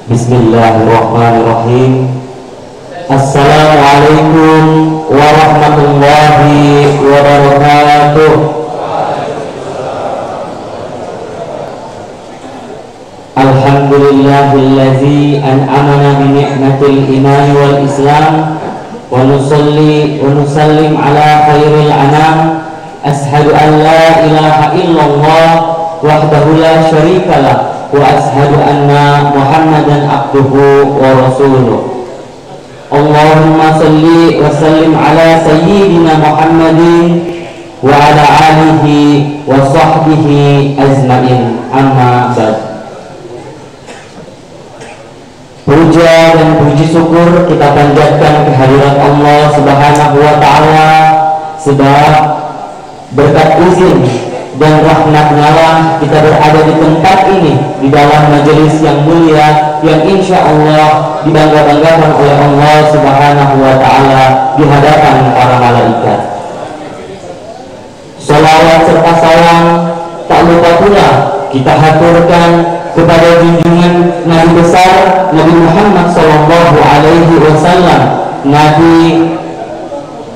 Bismillahirrahmanirrahim. Assalamualaikum warahmatullahi wabarakatuh. Alhamdulillahillazi an'amana bi ni'matil iman wal islam wa nusalli wa nusallim ala khairil anam. Ashhadu an la ilaha illallah wahdahu la syarikalah wa ashhadu anna Muhammadan abduhu wa rasuluh. Allahumma salli wa sallim ala sayyidina Muhammadin wa ala alihi wa sahbihi ajmain, amma ba'd. Puja dan puji syukur kita panjatkan kehadirat Allah Subhanahu wa taala, sebab berkat izin dan rahmat-Nya kita berada di tempat ini, di dalam majelis yang mulia yang insya Allah dibangga-banggakan oleh Allah Subhanahu wa taala di hadapan para malaikat. Salawat serta salam tak lupa pula kita haturkan kepada junjungan Nabi besar Nabi Muhammad sallallahu alaihi wasallam, Nabi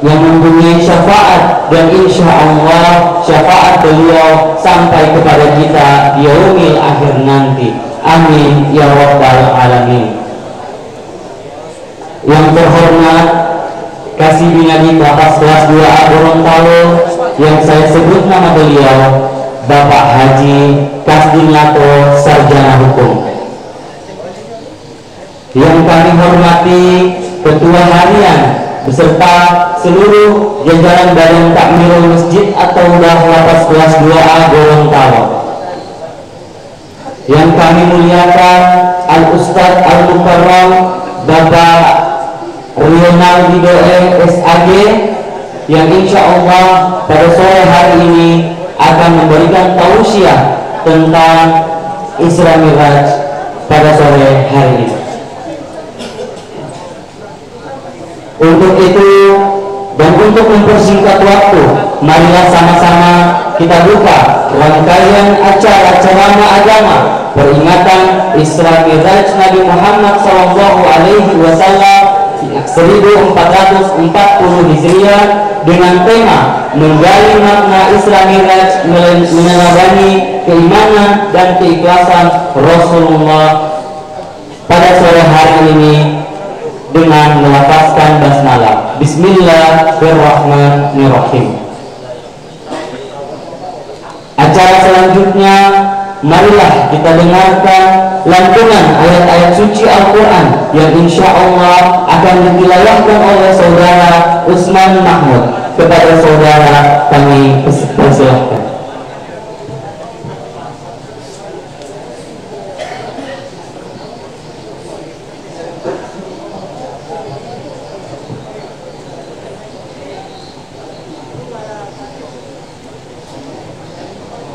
yang mempunyai syafaat, dan insya Allah syafaat beliau sampai kepada kita di yaumil akhir nanti. Amin ya rabbal alamin. Yang terhormat Kasih Binadi Bapak kelas 2A Gorontalo, yang saya sebut nama beliau Bapak Haji Kasdin Lato, Sarjana Hukum. Yang kami hormati Ketua Harian beserta seluruh jajaran Badan Takmirul Masjid atau Lapas kelas 2A Gorontalo. Yang kami muliakan Al-Ustadz Al-Mukarram Bapak Rional Widoe SAG, yang insya Allah pada sore hari ini akan memberikan tausiah tentang Isra Mi'raj pada sore hari ini. Untuk itu dan untuk mempersingkat waktu, marilah sama-sama kita buka rangkaian acara ceramah agama peringatan Isra Mi'raj Nabi Muhammad sallallahu alaihi wasallam 1440 Hijriah dengan tema menggali makna Isra Mi'raj meneladani keimanan dan keikhlasan Rasulullah pada sore hari ini dengan melafazkan basmalah. Bismillahirrahmanirrahim. Acara selanjutnya, marilah kita dengarkan lantunan ayat-ayat suci Al-Quran yang insya Allah akan ditilawahkan oleh saudara Usman Mahmud. Kepada saudara kami persilahkan.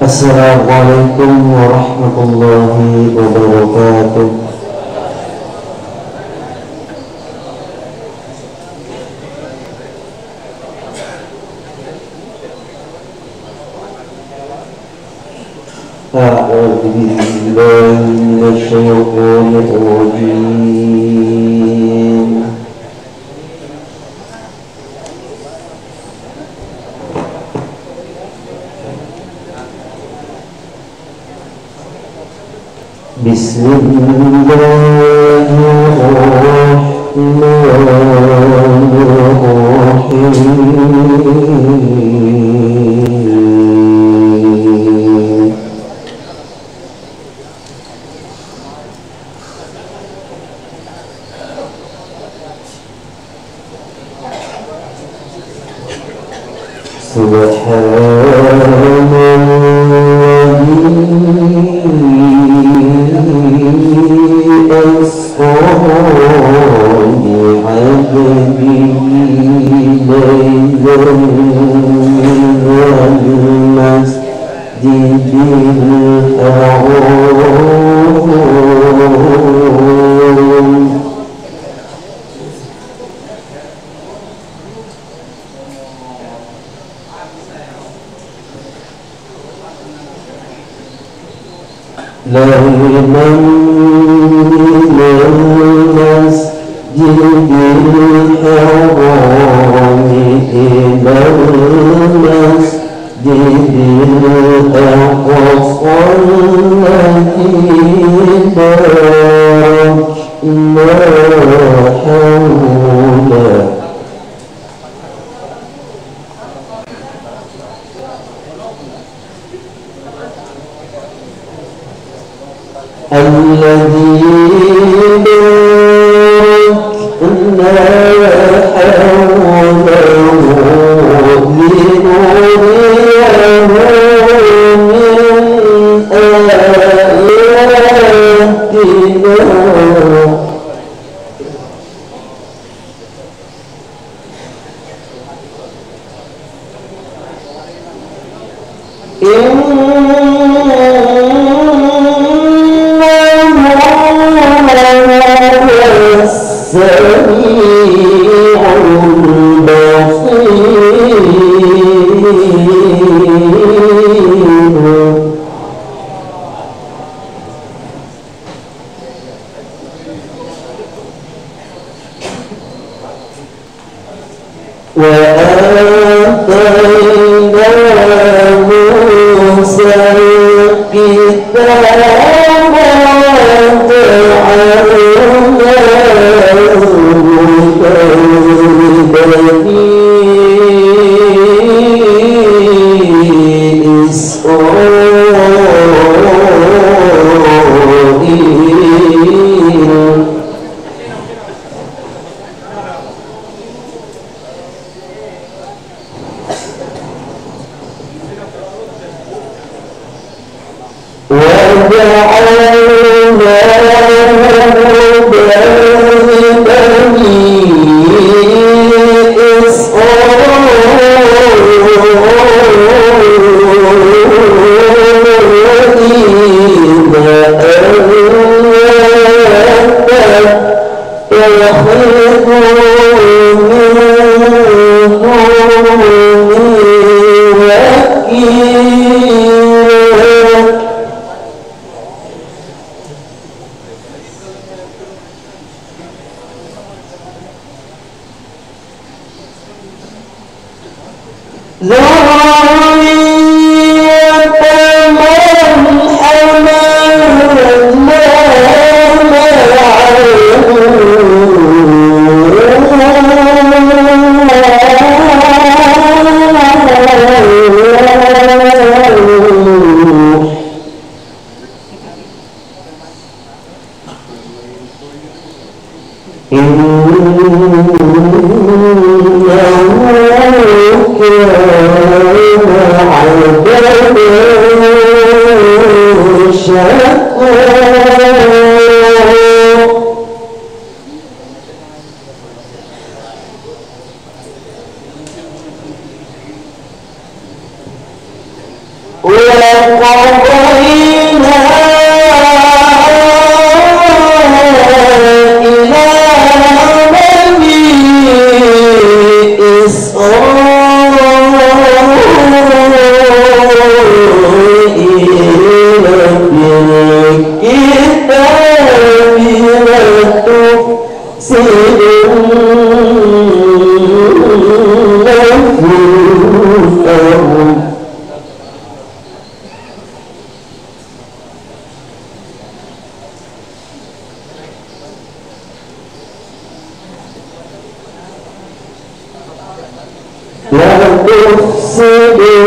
Assalamualaikum warahmatullahi wabarakatuh. A'udzu billahi minasyaitonir rajim. Bismillahirrahmanirrahim. لا من المسجد الحرام إلى المسجد الأقصى الذي باركنا حوله الذي باركنا حوله لنريه من آياتنا السميع البصير وآتينا موسى الكتاب لا تفسدن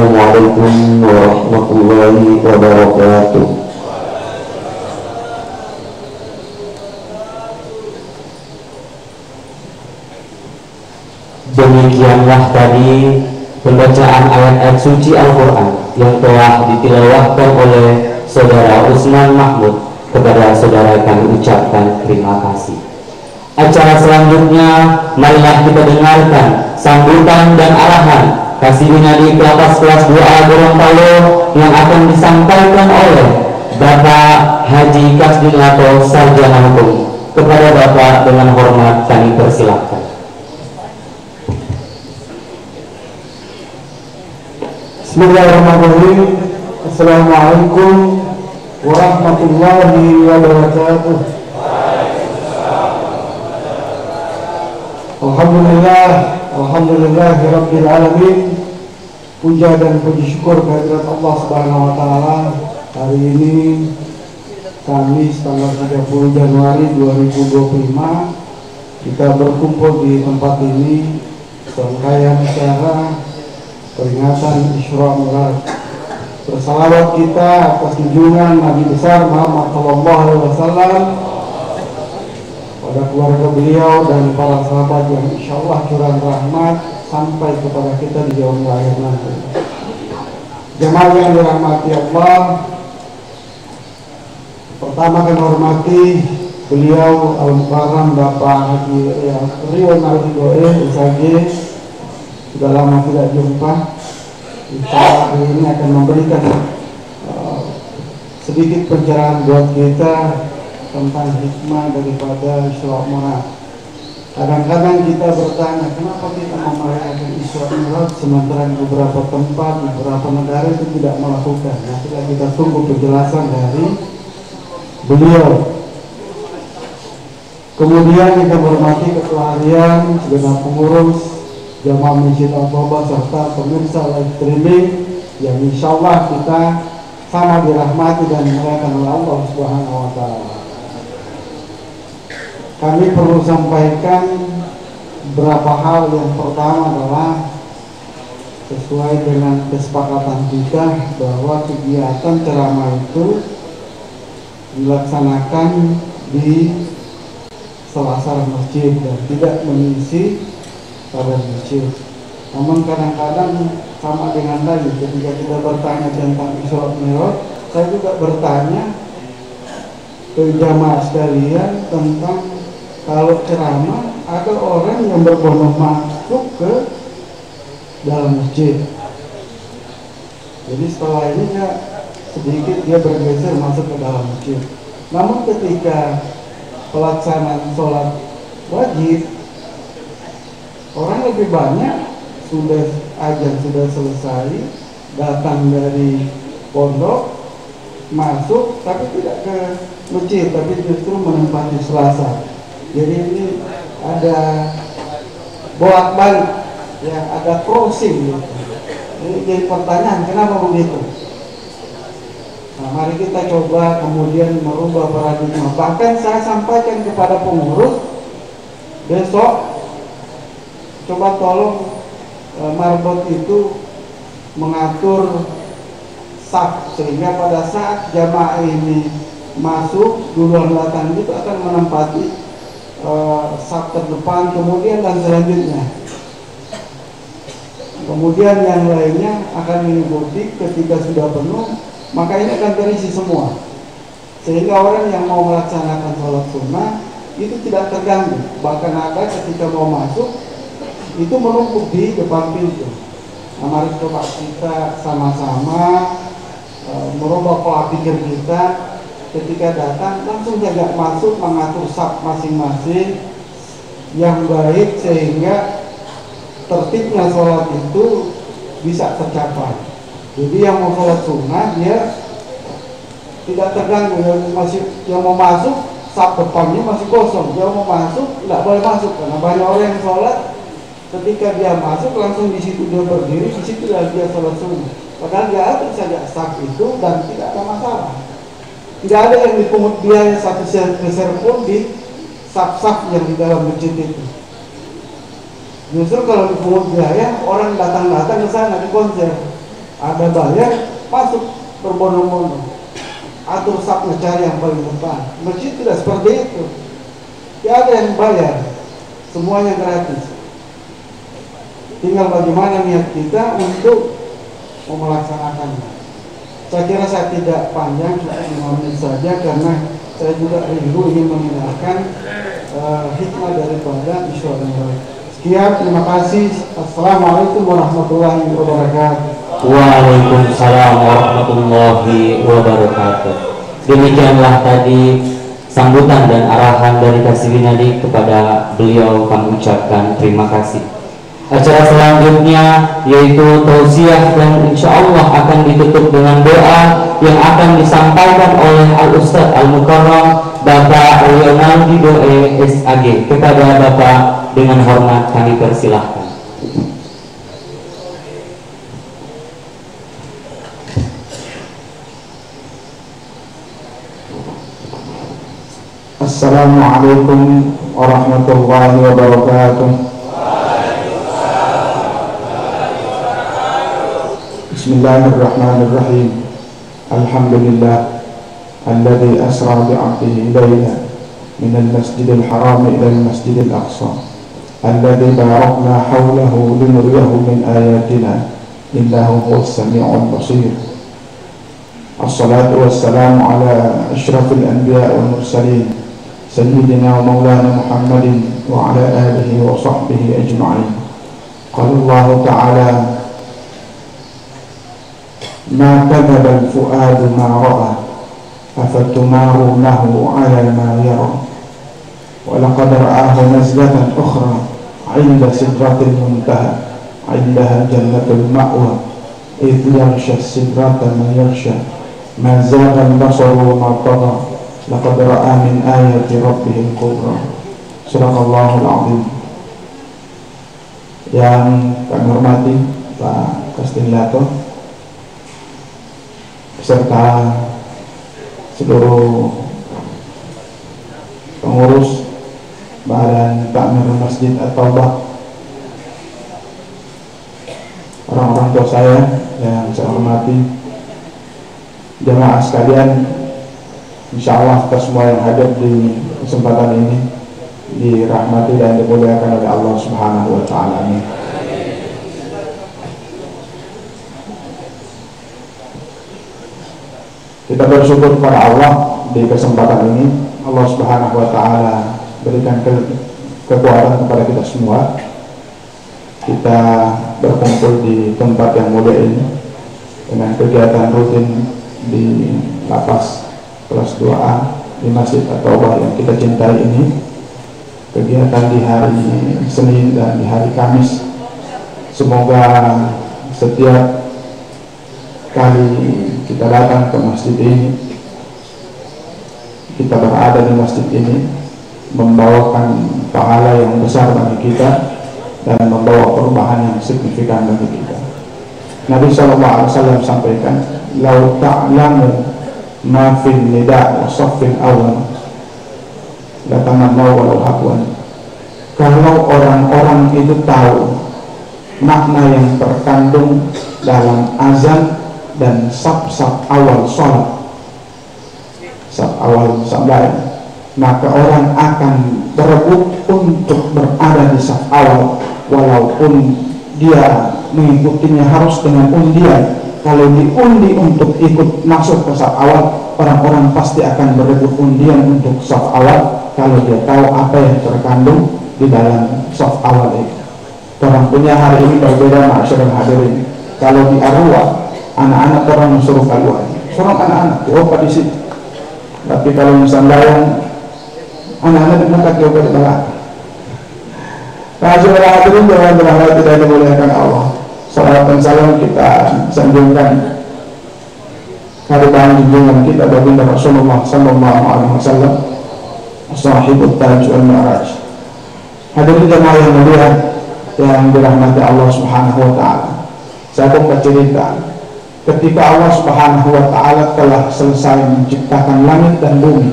Assalamualaikum warahmatullahi wabarakatuh. Demikianlah tadi pembacaan ayat-ayat suci Al-Quran yang telah ditilawahkan oleh Saudara Usman Mahmud. Kepada saudara kami ucapkan terima kasih. Acara selanjutnya, marilah kita dengarkan sambutan dan arahan Kasih Binadi Kelapas kelas 2A Gorontalo yang akan disampaikan oleh Bapak Haji Kasdin Lato Sarjana Hukum. Kepada Bapak dengan hormat kami persilakan. Bismillahirrahmanirrahim. Assalamualaikum warahmatullahi wabarakatuh. Alhamdulillahirabbil alamin. Puja dan puji syukur kehadirat Allah Subhanahu wa taala. Hari ini Kamis tanggal 30 Januari 2025 kita berkumpul di tempat ini serangkaian acara peringatan Isra Mi'raj. Bersalawat kita atas junjungan Nabi besar Muhammad sallallahu alaihi wasallam, pada keluarga beliau dan para sahabat yang insyaallah curahan rahmat sampai kepada kita di yaumul akhir nanti. Jemaah yang dirahmati Allah, pertama kami hormati beliau Al-Mukarram Bapak Haji Rio Naldoe SAG. Sudah lama tidak jumpa. Insya Allah ini akan memberikan sedikit pencerahan buat kita tentang hikmah daripada Isra Mi'raj. Kadang-kadang kita bertanya, kenapa kita merayakan Isra Mi'raj sementara di beberapa tempat, di beberapa negara itu tidak melakukan. Nah, kita tunggu penjelasan dari beliau. Kemudian kita hormati ketua harian, segenap pengurus Jamaah Masjid Al-Toba serta pemirsa live streaming yang insya Allah kita sama dirahmati dan dimuliakan oleh Allah Subhanahu wa taala. Kami perlu sampaikan beberapa hal. Yang pertama adalah sesuai dengan kesepakatan kita bahwa kegiatan ceramah itu dilaksanakan di selasar masjid dan tidak mengisi pada masjid. Namun kadang-kadang sama dengan tadi ketika kita bertanya tentang Isra Mi'raj, saya juga bertanya ke jamaah sekalian tentang kalau ceramah ada orang yang berbondong masuk ke dalam masjid. Jadi setelah ini sedikit dia bergeser masuk ke dalam masjid. Namun ketika pelaksanaan sholat wajib, orang lebih banyak sudah azan sudah selesai, datang dari pondok, masuk, tapi tidak ke masjid, tapi justru menempati selasar. Jadi ini ada bolak-balik, ya, ada crossing gitu. Jadi pertanyaan, kenapa begitu? Nah, mari kita coba kemudian merubah paradigma. Bahkan saya sampaikan kepada pengurus, besok coba tolong marbot itu mengatur saf sehingga pada saat jamaah ini masuk duluan datang itu akan menempati saf terdepan, kemudian dan selanjutnya. Kemudian yang lainnya akan mengikuti. Ketika sudah penuh, maka ini akan terisi semua, sehingga orang yang mau melaksanakan sholat sunnah itu tidak terganggu. Bahkan ada ketika mau masuk itu menumpuk di depan pintu. Nah, mari coba kita sama-sama merubah pola pikir kita. Ketika datang langsung saja masuk, mengatur saf masing-masing yang baik sehingga tertibnya sholat itu bisa tercapai. Jadi yang mau sholat sunnah dia tidak terganggu. Yang mau masuk saf depannya masih kosong, yang mau masuk tidak boleh masuk karena banyak orang yang sholat. Ketika dia masuk langsung di situ dia berdiri, di situ dia sholat sunnah. Padahal dia atur saja saf itu dan tidak ada masalah. Tidak ada yang dipungut biaya satu sen pun di saf-saf yang di dalam masjid itu. Justru kalau dipungut biaya, orang datang ke sana di konser. Ada bayar, masuk berbondong-bondong. Atur saf cari yang paling depan. Masjid tidak seperti itu. Tidak ada yang bayar, semuanya gratis. Tinggal bagaimana niat kita untuk melaksanakannya. Saya kira saya tidak panjang, cuma 5 menit saja karena saya juga rindu ingin mendengarkan hikmah daripada Isra dan Mi'raj. Sekian, terima kasih. Assalamualaikum warahmatullahi wabarakatuh. Waalaikumsalam warahmatullahi wabarakatuh. Demikianlah tadi sambutan dan arahan dari Kasih Binadi kepada beliau, kami ucapkan terima kasih. Acara selanjutnya yaitu tausiah dan insya Allah akan ditutup dengan doa yang akan disampaikan oleh Al-Ustadz Al-Mukarram Bapak Rionaldi Doe SAG. Kepada Bapak dengan hormat kami persilahkan. Assalamualaikum warahmatullahi wabarakatuh. Bismillahirrahmanirrahim. Alhamdulillah alladzi asra bi'abdihi layla minal masjidil haram ila al-masjidil aqsa alladzi barakna hawlahu linuriyahu min ayatina innahu huwas sami'ul basir. Assalatu wassalamu ala asyrafil anbiya wal mursalin sayyidina wa maulana Muhammadin wa ala alihi wa sahbihi ajma'in. Qala Allah ta'ala ma kadhaba al-fuadu ma ra'a afatumarunahu ala ma yara wa laqad ra'ahu nazlatan ukhra 'inda sidratil muntaha 'indaha jannatul ma'wa idh yaghsha as-sidrata ma yaghsha ma zagha al-basaru wa ma tagha laqad ra'a min ayati rabbihil kubra. Sadaqallahul azim. Yang kami hormati Pak Kastinlato serta seluruh pengurus Badan Takmir Masjid At-Taubah, orang-orang tua saya yang saya hormati, jemaah sekalian, insya Allah kita semua yang hadir di kesempatan ini dirahmati dan dimuliakan oleh Allah Subhanahu wa Ta'ala. Kita bersyukur kepada Allah di kesempatan ini. Allah Subhanahu wa Ta'ala berikan kekuatan kepada kita semua. Kita berkumpul di tempat yang mulia ini dengan kegiatan rutin di lapas kelas 2A di Masjid At-Taubah yang kita cintai ini. Kegiatan di hari Senin dan di hari Kamis. Semoga setiap kali kita datang ke masjid ini, kita berada di masjid ini, membawakan pahala yang besar bagi kita dan membawa perubahan yang signifikan bagi kita. Nabi SAW sampaikan, "Lau ta'lamu ma fil nida' wa saffil awal la tamannaw walau habwan." Kalau orang-orang itu tahu makna yang terkandung dalam azan dan saf-saf awal sholat, saf awal salat, maka orang akan berebut untuk berada di saf awal, walaupun dia mengikutinya harus dengan undian. Kalau diundi untuk ikut masuk ke saf awal, orang-orang pasti akan berebut undian untuk saf awal kalau dia tahu apa yang terkandung di dalam saf awal itu. Orang punya hari ini berbeda, masyarakat hadirin. Kalau di Arwah, anak-anak orang suruh keluar, suruh anak-anak diobat di sini. Tapi kalau misalnya anak-anak dibuka diobat di belakang. Masyarakat hadirin jemaah tidak dimuliakan Allah. Salawat dan salam kita sanjungkan kehadiran junjungan kita baginda Rasulullah Sallallahu Alaihi Wasallam, Sahibut Taj wal Mi'raj. Hadirin jemaah yang mulia yang dirahmati Allah Subhanahu Wa Taala. Saya akan bercerita ketika Allah Subhanahu wa Ta'ala telah selesai menciptakan langit dan bumi.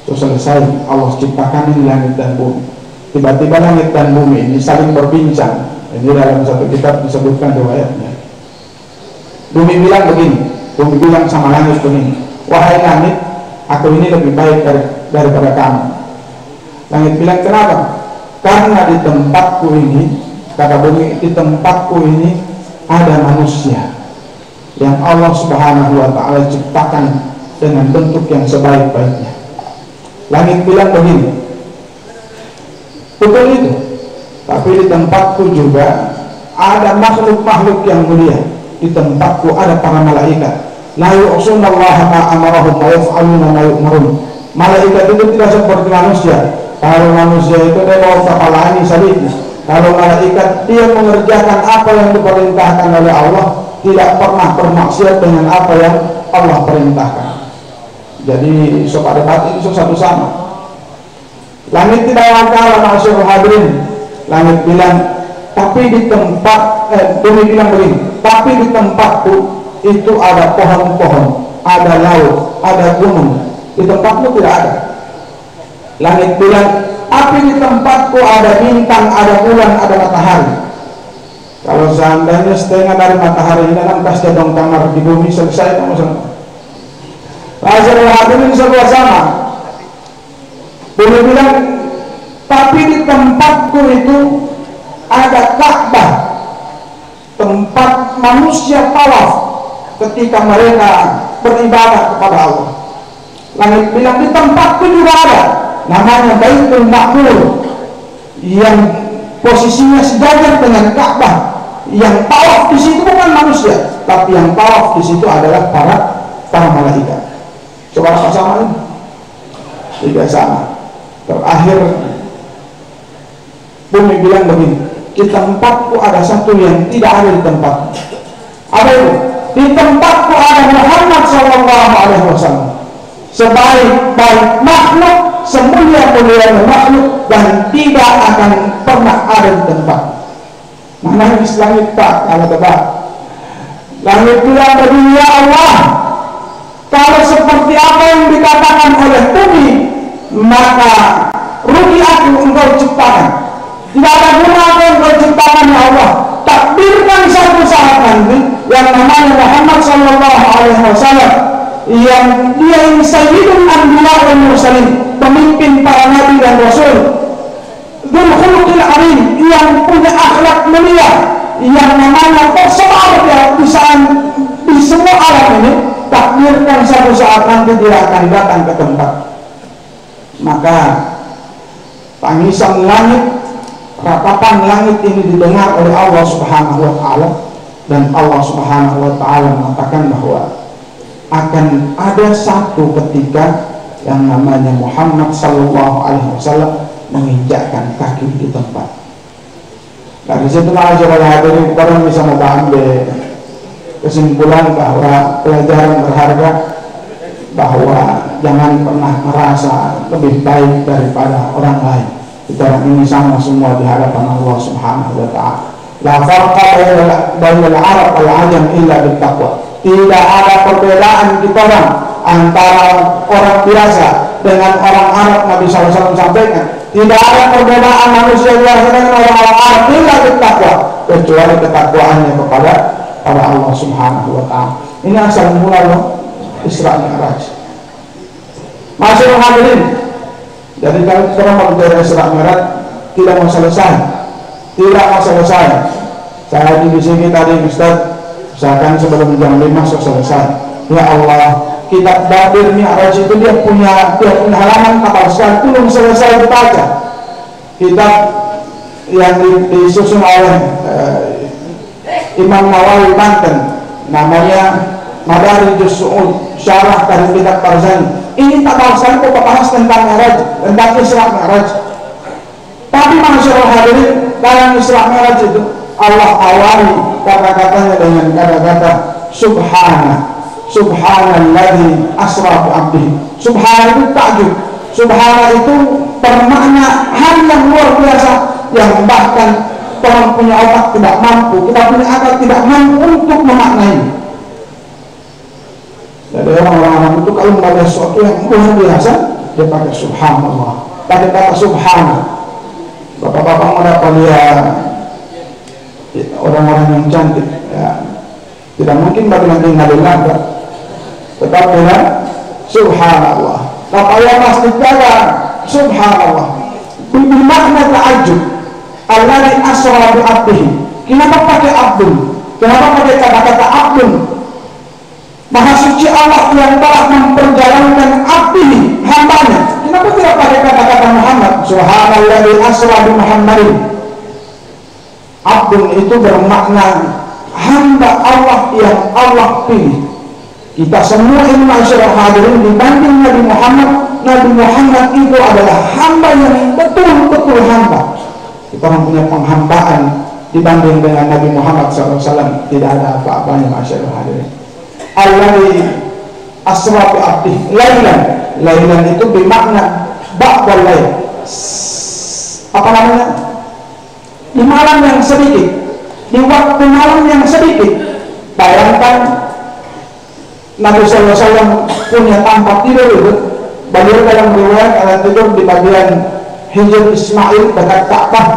Itu selesai Allah ciptakan ini langit dan bumi. Tiba-tiba langit dan bumi ini saling berbincang. Ini dalam satu kitab disebutkan riwayatnya. Bumi bilang begini, bumi bilang sama langit begini, wahai langit, aku ini lebih baik daripada kamu. Langit bilang, kenapa? Karena di tempatku ini, kata bumi, di tempatku ini ada manusia yang Allah Subhanahu wa ta'ala ciptakan dengan bentuk yang sebaik-baiknya. Langit bilang begini, betul itu, tapi di tempatku juga ada makhluk-makhluk yang mulia. Di tempatku ada para malaikat. La yu'sunallaha ma amarahum wa yaf'aluna ma yu'marun. Malaikat itu tidak seperti manusia. Kalau manusia itu dia mau kepalanya salibnya. Kalau malaikat dia mengerjakan apa yang diperintahkan oleh Allah, tidak pernah bermaksiat dengan apa yang Allah perintahkan. Jadi sobat debat itu satu sama. Langit tidak kalah masyarakat hadirin. Langit bilang, tapi di tempat bumi bilang begini, tapi di tempatku itu ada pohon-pohon, ada laut, ada gunung. Di tempatku tidak ada. Langit bilang, tapi di tempatku ada bintang, ada bulan, ada matahari. Kalau seandainya setengah dari matahari ini kan kasih dong kamar di bumi, selesai kamu sama. Masyarakat hadirin semua sama. Bumi bilang, tapi di tempatku itu ada Ka'bah, tempat manusia tawaf ketika mereka beribadah kepada Allah. Langit bilang, di tempatku juga ada, namanya Baitul Ma'mur, yang posisinya sejajar dengan Ka'bah. Yang tawaf di situ bukan manusia, tapi yang tawaf di situ adalah para malaikat. Coba apa sama ini? Tidak sama. Terakhir bumi bilang begini, di tempatku ada satu yang tidak ada di tempatku. Apa itu? Di tempatku ada Muhammad SAW, sebaik-baik makhluk, semulia-mulia makhluk, dan tidak akan pernah ada di tempat. Mana langit tak kalau tebak. Langit bilang begini, ya Allah, kalau seperti apa yang dikatakan oleh bumi, maka rugi aku engkau ciptakan. Tidak ada guna apa yang engkau ciptakan, ya Allah. Takdirkan satu saat nanti yang namanya Muhammad SAW, yang dia ini sayyidul anbiya wal mursalin, pemimpin para nabi dan rasul, dzul khuluqil azim, yang punya akhlak mulia, yang namanya tersebar di semua alam ini. Takdirkan satu saat nanti dia akan datang ke tempat. Maka tangisan langit, ratapan langit ini didengar oleh Allah Subhanahu wa ta'ala, dan Allah Subhanahu wa ta'ala mengatakan bahwa akan ada satu ketika yang namanya Muhammad sallallahu alaihi wasallam menginjakkan kaki di tempat. Dari situ masyarakat hadirin kita bisa mengambil kesimpulan bahwa pelajaran berharga, bahwa jangan pernah merasa lebih baik daripada orang lain. Kita ini sama semua di hadapan Allah Subhanahu wa ta'ala. La farqa bainal Arab wal Ajam illa bittaqwa. Tidak ada perbedaan kita orang antara orang biasa dengan orang Arab. Nabi SAW sampaikan, tidak ada perbedaan manusia biasa dengan orang Arab illa bittaqwa, kecuali ketakwaannya kepada Allah Subhanahu wa ta'ala. Ini asal mula Isra Mi'raj. Masyaallah hadirin. Jadi kalau kita mau bicara Isra Mi'raj tidak mau selesai. Tidak mau selesai. Saya di sini tadi Ustaz, misalkan sebelum jam 5 selesai. Ya Allah, kitab Badir Mi'raj itu dia punya halaman kapal sekali, belum selesai dibaca. Kitab yang disusun oleh Imam Nawawi Banten, namanya Madarijus Su'ud, syarah dari kitab Tarzani. Ini tak tahu sekali kok bahas tentang Mi'raj, tentang Isra Mi'raj. Tapi masyarakat hadirin, dalam Isra Mi'raj itu Allah awali kata-katanya dengan kata-kata Subhanalladzi asra bi 'abdihi. Subhana itu takjub. Subhana itu bermakna hal yang luar biasa, yang bahkan orang punya otak tidak mampu, kita punya akal tidak mampu untuk memaknai. Jadi orang-orang itu kalau membaca sesuatu yang luar biasa, dia pakai subhanallah, pakai kata subhana. Bapak-bapak mereka lihat orang-orang yang cantik, ya, Tidak mungkin bagi Nabi Nabi, tetapi subhanallah. Kapaya masjid jaga subhanallah. Bermakna ta'ajub. Alladzi asra bi 'abdihi. Kenapa pakai abdun? Kenapa pakai kata-kata abdun? Maha suci Allah yang telah memperjalankan abdihi, hambanya. Kenapa tidak pakai kata-kata Muhammad? Subhanalladzi asra bi Muhammadin. Abdun itu bermakna hamba Allah yang Allah pilih. Kita semua ini masyarakat hadirin dibanding Nabi Muhammad itu adalah hamba yang betul-betul hamba. Kita punya penghambaan dibanding dengan Nabi Muhammad SAW, tidak ada apa-apanya masyarakat hadirin. Alladzi asra bi 'abdihi lailan. Lailan itu bermakna ba'dal lail. Apa namanya? Di malam yang sedikit, di waktu malam yang sedikit. Bayangkan Nabi SAW punya tempat tidur itu. Beliau dalam riwayat ada tidur di bagian Hijr Ismail dekat Ka'bah.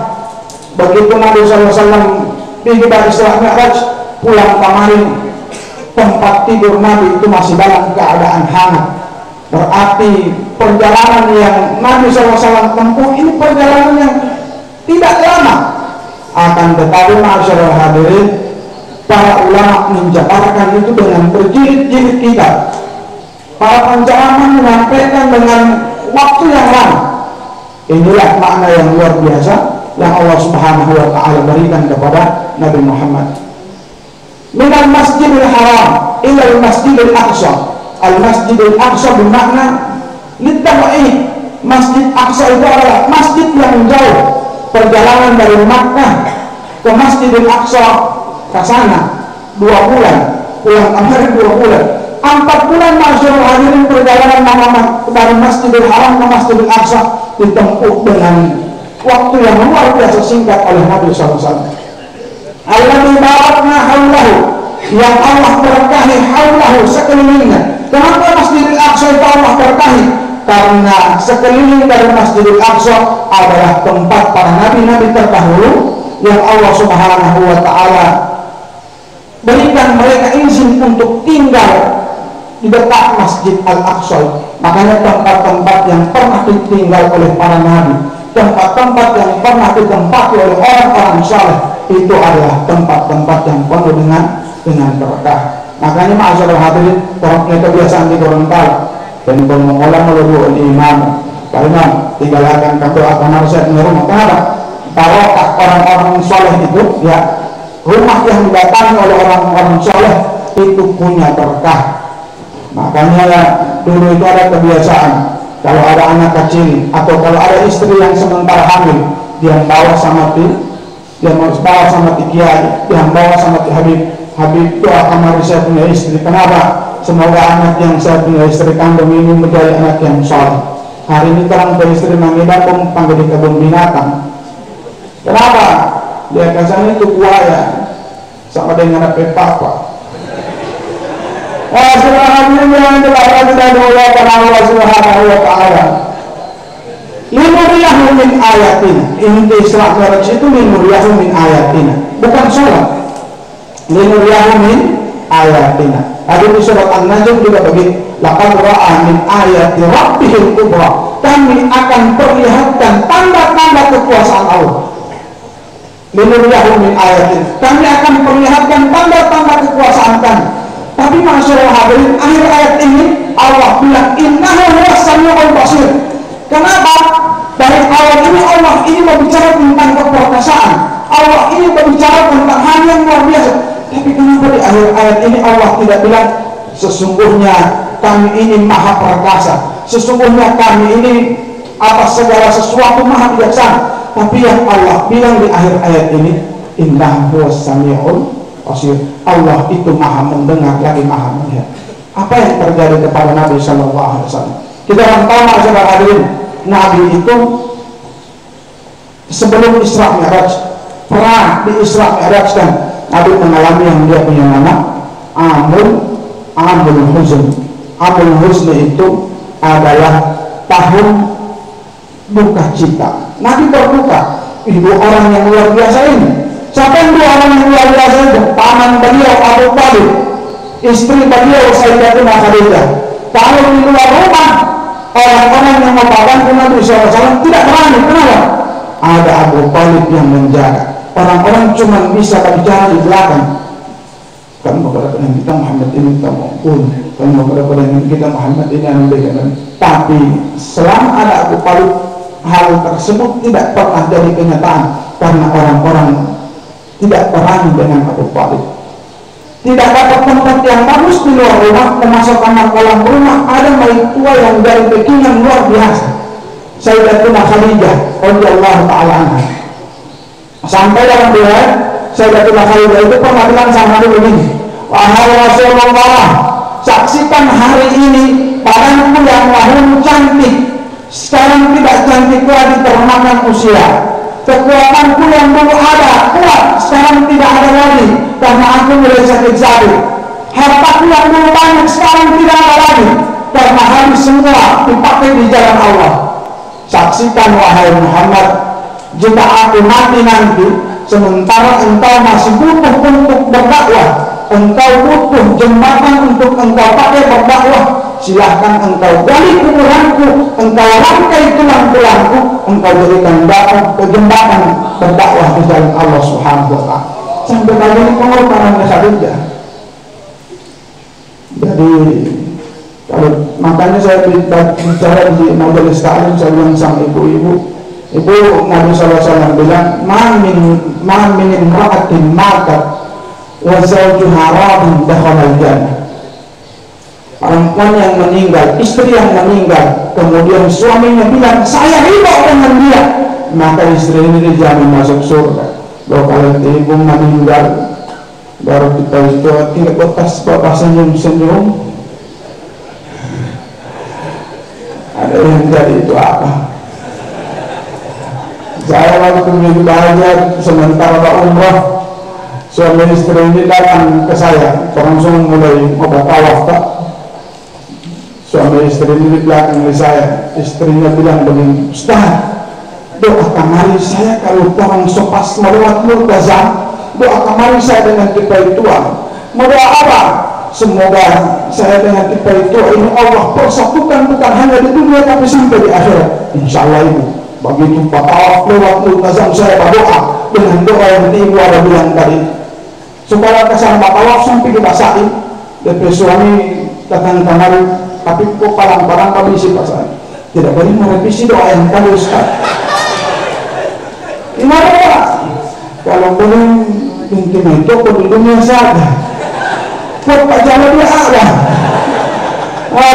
Begitu Nabi SAW pergi dari Isra Mi'raj pulang kemarin, tempat tidur Nabi itu masih dalam keadaan hangat. Berarti perjalanan yang Nabi SAW tempuh ini perjalanan yang tidak lama. Akan tetapi masyarakat hadirin, para ulama menjabarkan itu dengan berjilid-jilid kitab. Para penceramah menyampaikan dengan waktu yang lama. Inilah makna yang luar biasa yang Allah Subhanahu wa Ta'ala berikan kepada Nabi Muhammad. Minal Masjidil Haram ilal Masjidil Aqsa. Al Masjidil Aqsa bermakna litab'i. Masjid Aqsa itu adalah masjid yang jauh. Perjalanan dari Makkah ke Masjidil Aqsa ke sana 2 bulan, pulang kemarin 2 bulan, 4 bulan masyarakat hadirin perjalanan dari Masjidil Haram ke Masjidil Aqsa ditempuh dengan waktu yang luar biasa singkat oleh Nabi SAW. Alladzi barakna haulahu, yang Allah berkahi haulahu, sekelilingnya. Kenapa Masjidil Aqsa itu Allah berkahi? Karena sekeliling dari Masjidil Aqsa adalah tempat para nabi-nabi terdahulu yang Allah Subhanahu wa Ta'ala berikan mereka izin untuk tinggal di dekat Masjid Al-Aqsa. Makanya tempat-tempat yang pernah ditinggal oleh para nabi, tempat-tempat yang pernah ditempati oleh orang-orang saleh, itu adalah tempat-tempat yang penuh dengan berkah. Makanya masyarakat hadirin, orang punya kebiasaan di Gorontalo dan mengolah melalui imam, Pak Imam tinggalkan doa kamar saya di rumah. Kenapa? Barokah orang-orang saleh itu, ya, rumah yang didatangi oleh orang-orang saleh itu punya berkah. Makanya dulu itu ada kebiasaan, kalau ada anak kecil atau kalau ada istri yang sementara hamil, dia bawa sama kiai, dia bawa sama Habib doa kamar saya punya istri. Kenapa? Semoga anak yang saya punya istri kandung ini menjadi anak yang soleh. Hari ini terang ke istri mengidapun panggil di kebun binatang. Kenapa? Dia kasarnya itu buaya sama dengan papa. Subhanallah yang telah kita doakan Allah Subhanahu wa Ta'ala. Linuriyahu min ayatina. Inti Isra Mi'raj itu linuriyahu min ayatina, bukan sholat. Linuriyahu min ayatina. Ada di surat An-Najm juga begitu. Laqad ra'a min ayati rabbihil kubra. Kami akan perlihatkan tanda-tanda kekuasaan Allah. Linuriyahu min ayatina. Kami akan perlihatkan tanda-tanda kekuasaan kami. Tapi masyarakat hadirin, akhir ayat ini Allah bilang innahu huwas samiul basir. Kenapa? Dari awal ini Allah ini berbicara tentang keperkasaan. Allah ini berbicara tentang hal yang luar biasa. Tapi kenapa di akhir ayat ini Allah tidak bilang sesungguhnya kami ini maha perkasa, sesungguhnya kami ini atas segala sesuatu maha bijaksana. Tapi yang Allah bilang di akhir ayat ini innahu huwas samiul basir. Allah itu maha mendengar lagi maha melihat. Apa yang terjadi kepada Nabi SAW? Kita orang tahu masyarakat hadirin, Nabi itu sebelum Isra Mi'raj, perang di Isra Mi'raj kan, Nabi mengalami yang dia punya nama Amul Huzn. Amul Huzn itu adalah tahun duka cita. Nabi berduka. Ibu orang yang luar biasa ini Siapa yang dua orang yang luar biasa itu? Paman beliau Abu Talib, istri beliau Sayyidatuna Khadijah. Kalau di luar rumah, orang-orang yang membantu Nabi SAW tidak berani. Kenapa? Ada Abu Talib yang menjaga. Orang-orang cuma bisa berbicara di belakang. Kamu kepada kita Muhammad ini kita maupun kamu kepada kita Muhammad ini yang. Tapi selama ada Abu Talib, hal tersebut tidak pernah jadi kenyataan karena orang-orang tidak berani dengan Abu Talib. Tidak dapat tempat yang bagus di luar rumah, memasukkan dalam rumah ada mayat tua yang dari kekinian luar biasa. Sayyidatuna Khadijah radhiyallahu ta'ala anha. Sampai dalam riwayat Sayyidatuna Khadijah itu pernah bilang sama Nabi begini, wahai Rasulullah, saksikan hari ini badanku yang lahir cantik sekarang tidak cantik lagi termakan usia. Kekuatanku yang dulu ada kuat sekarang tidak ada lagi karena aku mulai sakit-sakit. Hartaku yang dulu banyak sekarang tidak ada lagi karena habis semua dipakai di jalan Allah. Saksikan wahai Muhammad, jika aku mati nanti sementara engkau masih butuh untuk berdakwah, engkau butuh jembatan untuk engkau pakai berdakwah, silahkan engkau gali kuburanku, engkau rangkai tulang-tulangku, engkau jadikan dakwah ke jembatan berdakwah di jalan Allah Subhanahu wa ta'ala. Sampai kali ini pengorbanan Khadijah. Jadi kalau makanya saya bicara di majelis taklim, saya bilang sama ibu-ibu, ibu Nabi SAW bilang, ma min imra'atin matat wa zawjuha radin dakhala al-jannah. Perempuan yang meninggal, istri yang meninggal, kemudian suaminya bilang saya ridho dengan dia, maka istri ini dijamin masuk surga. Kalau ibu meninggal baru kita itu tidak bapak senyum-senyum, ada yang jadi itu apa? Saya waktu begitu bahagia sementara umrah, suami istri ini datang ke saya, langsung mulai obat tawaf Pak. Suami istri ini di belakang saya, istrinya bilang begini, Ustaz, doakan mari saya kalau orang sopas melewat Multazam, doakan mari saya dengan kita tua. Mau doa apa? Semoga saya dengan kita tua ini Allah persatukan bukan hanya di dunia tapi sampai di akhirat. Insya Allah ibu. Begitu Pak Tawaf lewat Multazam saya berdoa dengan doa yang ibu ada bilang tadi. Supaya kesan Pak Tawaf sampai dibasahin, DP suami datang kemari. Tapi kok palang-palang kami isi pasangan tidak boleh merevisi doa yang tadi Ustaz. Gimana Pak? Kalau boleh mungkin itu penduduknya saja. Kok Pak Jalan dia ada? Allah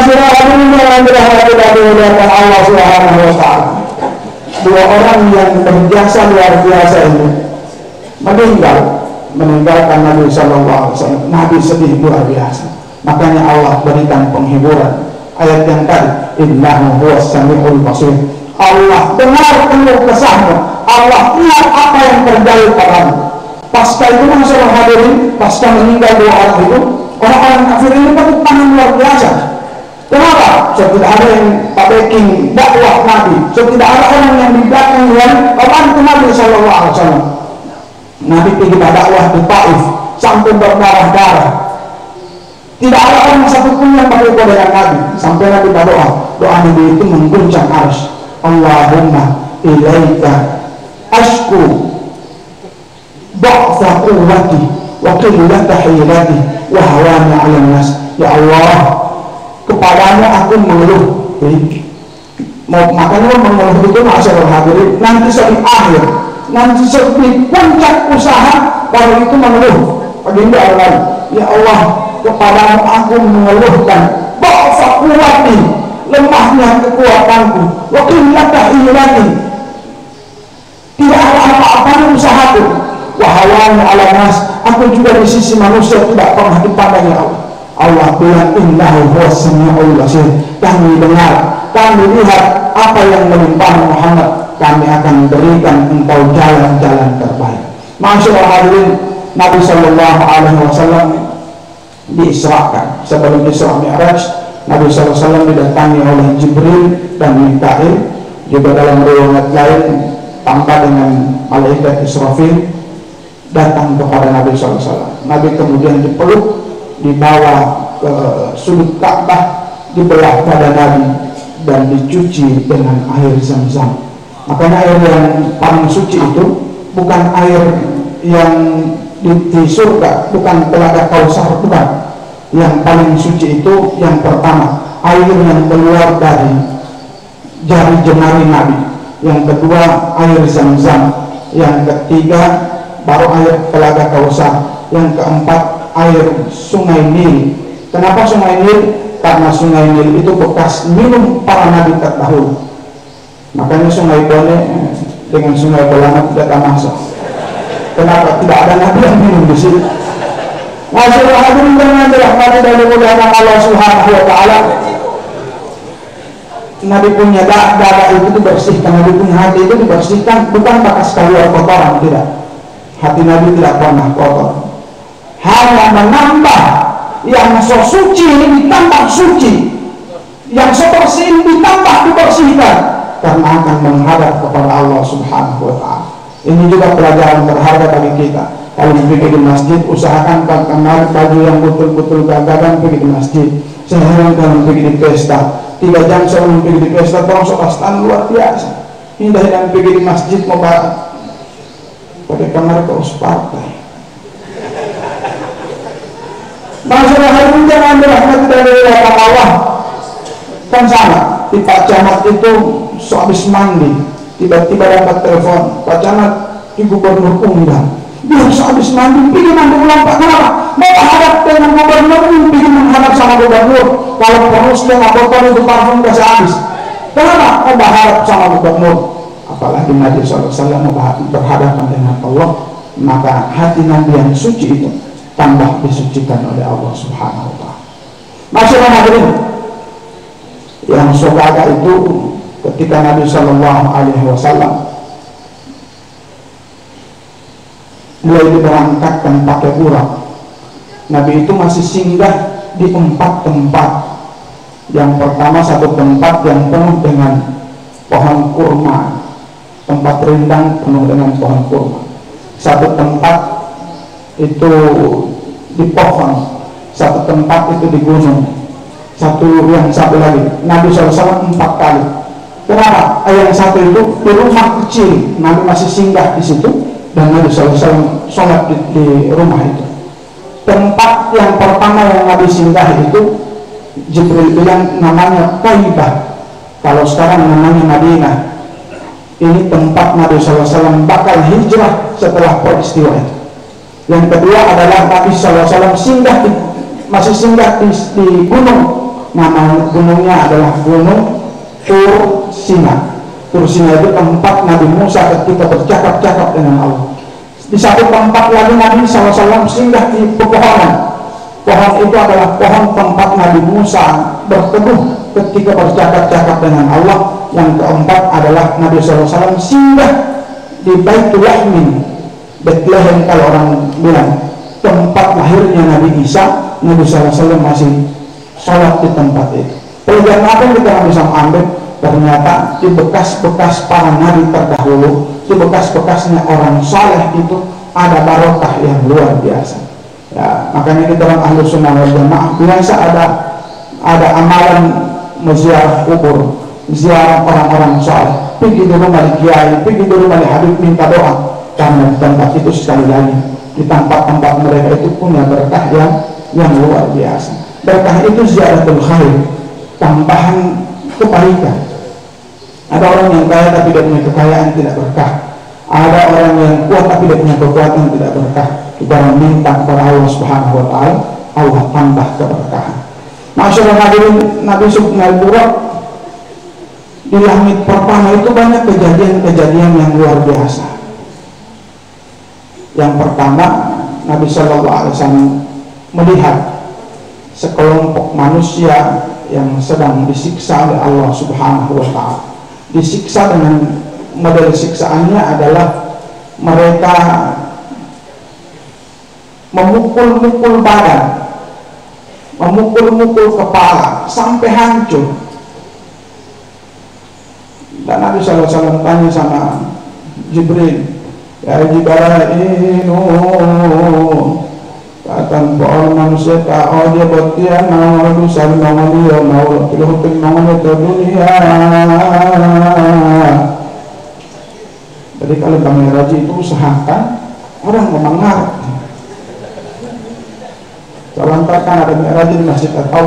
Subhanahu wa ta'ala. Dua orang yang berjasa luar biasa ini meninggalkan Nabi SAW. Nabi sedih luar biasa. Makanya Allah berikan penghiburan. Ayat yang tadi, innahu huwas sami'ul basir. Allah dengar keluh kesahmu, Allah lihat apa yang terjadi padamu. Pasca itu masalah hadirin, pasca meninggal dua orang itu, orang-orang kafir ini tepuk tangan luar biasa. Kenapa? So tidak ada yang backing dakwah Nabi, so tidak ada orang yang di belakang yang membantu Nabi SAW. Nabi pergi dakwah di Taif sampai berdarah-darah. Tidak ada orang satupun yang pakai dengan Nabi sampai Nabi berdoa. Doa Nabi itu mengguncang arsy. Allahumma ilaika ashku dha'fa quwwati wa qillata hilati wa hawani 'alan nas. Ya Allah, kepadamu aku mengeluh. Makanya mengeluh itu masalah hadirin nanti di akhir, nanti di puncak usaha baru itu mengeluh. Baginda Allah, ya Allah, kepadamu aku mengeluhkan dha'fa quwwati, lemahnya kekuatanku, wa qillata hilati, tidak ada apa-apa usahaku, wa hawani 'alan nas, aku juga di sisi manusia tidak pernah dipandang ya Allah. Allah bilang innahu huwas sami'ul basir. Kami dengar, kami lihat apa yang menimpa Muhammad, kami akan berikan engkau jalan-jalan terbaik. Masyaallah hadirin, Nabi sallallahu alaihi wasallam diisrakan. Sebelum Isra Mi'raj, Nabi SAW didatangi oleh Jibril dan Mikail. Juga dalam riwayat lain tampak dengan malaikat Israfil. datang kepada Nabi SAW. Nabi kemudian dipeluk, dibawa ke sudut Ka'bah, dibelah pada Nabi dan dicuci dengan air Zam-Zam. Makanya air yang paling suci itu bukan air yang di surga, bukan telaga Kausar, bukan. Yang paling suci itu yang pertama, air yang keluar dari jari jemari Nabi. Yang kedua, air Zam-Zam. Yang ketiga, baru air telaga Kausar. Yang keempat, air sungai Nil. Kenapa sungai Nil? Karena sungai Nil itu bekas minum para nabi terdahulu. Makanya sungai Bone dengan sungai Bolana tidak masuk. Kenapa? Tidak ada nabi yang minum di sini. Masyaallah, hadirin yang dirahmati dan dimuliakan Allah Subhanahu wa taala. Nabi punya dada itu dibersihkan, Nabi punya hati itu dibersihkan, bukan bekas keluar kotoran, tidak. Hati Nabi tidak pernah kotor. Hanya menambah yang so suci ini ditambah suci, yang so bersih ini ditambah dibersihkan, karena akan menghadap kepada Allah Subhanahu wa taala. Ini juga pelajaran berharga bagi kita. Kalau pergi di masjid, usahakan pakai baju yang betul-betul gagagan pergi di masjid. Sehari kalau pergi di pesta, 3 jam sebelum pergi di pesta, tolong sokastan luar biasa. Ini dari yang pergi di masjid mau pakai kamar kaos partai. Masalah hari jangan dirahmati dari Allah. Kan sama, di Pak Camat itu sehabis mandi, tiba-tiba dapat telepon, Pak Camat, Ibu Gubernur undang. Dia sehabis mandi, ingin mandi ulang Pak. Kenapa? Mau menghadap dengan gubernur, ingin menghadap sama gubernur. Kalau perlu setengah botol itu parfum kasih habis. Kenapa? Mau berhadap sama gubernur. Apalagi Nabi SAW berhadapan dengan Allah, maka hati Nabi yang suci itu tambah disucikan oleh Allah Subhanahu wa taala. Masyaallah hadirin, yang saudara itu ketika Nabi Shallallahu Alaihi Wasallam mulai diberangkatkan pakai burak, Nabi itu masih singgah di 4 tempat. Yang pertama, satu tempat yang penuh dengan pohon kurma, tempat rindang penuh dengan pohon kurma. Satu tempat itu di pohon, satu tempat itu di gunung, satu lagi Nabi SAW 4 kali. Kenapa? Yang satu itu di rumah kecil, Nabi masih singgah di situ dan Nabi SAW sholat di rumah itu. Tempat yang pertama yang Nabi singgah itu Jibril bilang namanya Taibah, kalau sekarang namanya Madinah. Ini tempat Nabi SAW bakal hijrah setelah peristiwa itu. Yang kedua adalah Nabi SAW masih singgah di gunung. Nama gunungnya adalah Gunung Tur Sina. Tur Sina itu tempat Nabi Musa ketika bercakap-cakap dengan Allah. Di satu tempat lagi Nabi SAW singgah di pepohonan. Pohon itu adalah pohon tempat Nabi Musa berteduh ketika bercakap-cakap dengan Allah. Yang keempat adalah Nabi SAW singgah di Baitul Lahmin, Bethlehem kalau orang bilang, tempat lahirnya Nabi Isa. Nabi SAW masih sholat di tempat itu. Pelajaran apa yang kita bisa ambil? Ternyata di bekas-bekas para nabi terdahulu, di bekas-bekasnya orang saleh itu ada barokah yang luar biasa. Ya, makanya kita orang Ahlus Sunnah wal Jamaah biasa ada amalan menziarah kubur, ziarah orang-orang saleh, pergi di rumah kiai, pergi di rumah Habib minta doa. Karena di tempat itu sekali lagi, di tempat-tempat mereka itu punya berkah yang luar biasa. Berkah itu ziyaratul khair, tambahan kebaikan. Ada orang yang kaya tapi tidak punya kekayaan, tidak berkah. Ada orang yang kuat tapi tidak punya kekuatan, tidak berkah. Kita minta kepada Allah Subhanahu wa taala, Allah tambah keberkahan. Masyaallah hadirin, Nabi Subhanahu Burak di langit pertama itu banyak kejadian-kejadian yang luar biasa. Yang pertama, Nabi Shallallahu Alaihi Wasallam melihat sekelompok manusia yang sedang disiksa oleh Allah Subhanahu wa taala. Disiksa dengan model siksaannya adalah mereka memukul-mukul badan, memukul-mukul kepala sampai hancur. Dan Nabi SAW tanya sama Jibril, ya jibarainu katan pool manusia tao dia batian nawal dusan nawal dia nawal piluhupin nawal itu dunia. Jadi kalau Bang Raji itu usahakan orang memangar. Kalau kan ada Raji di masjid atau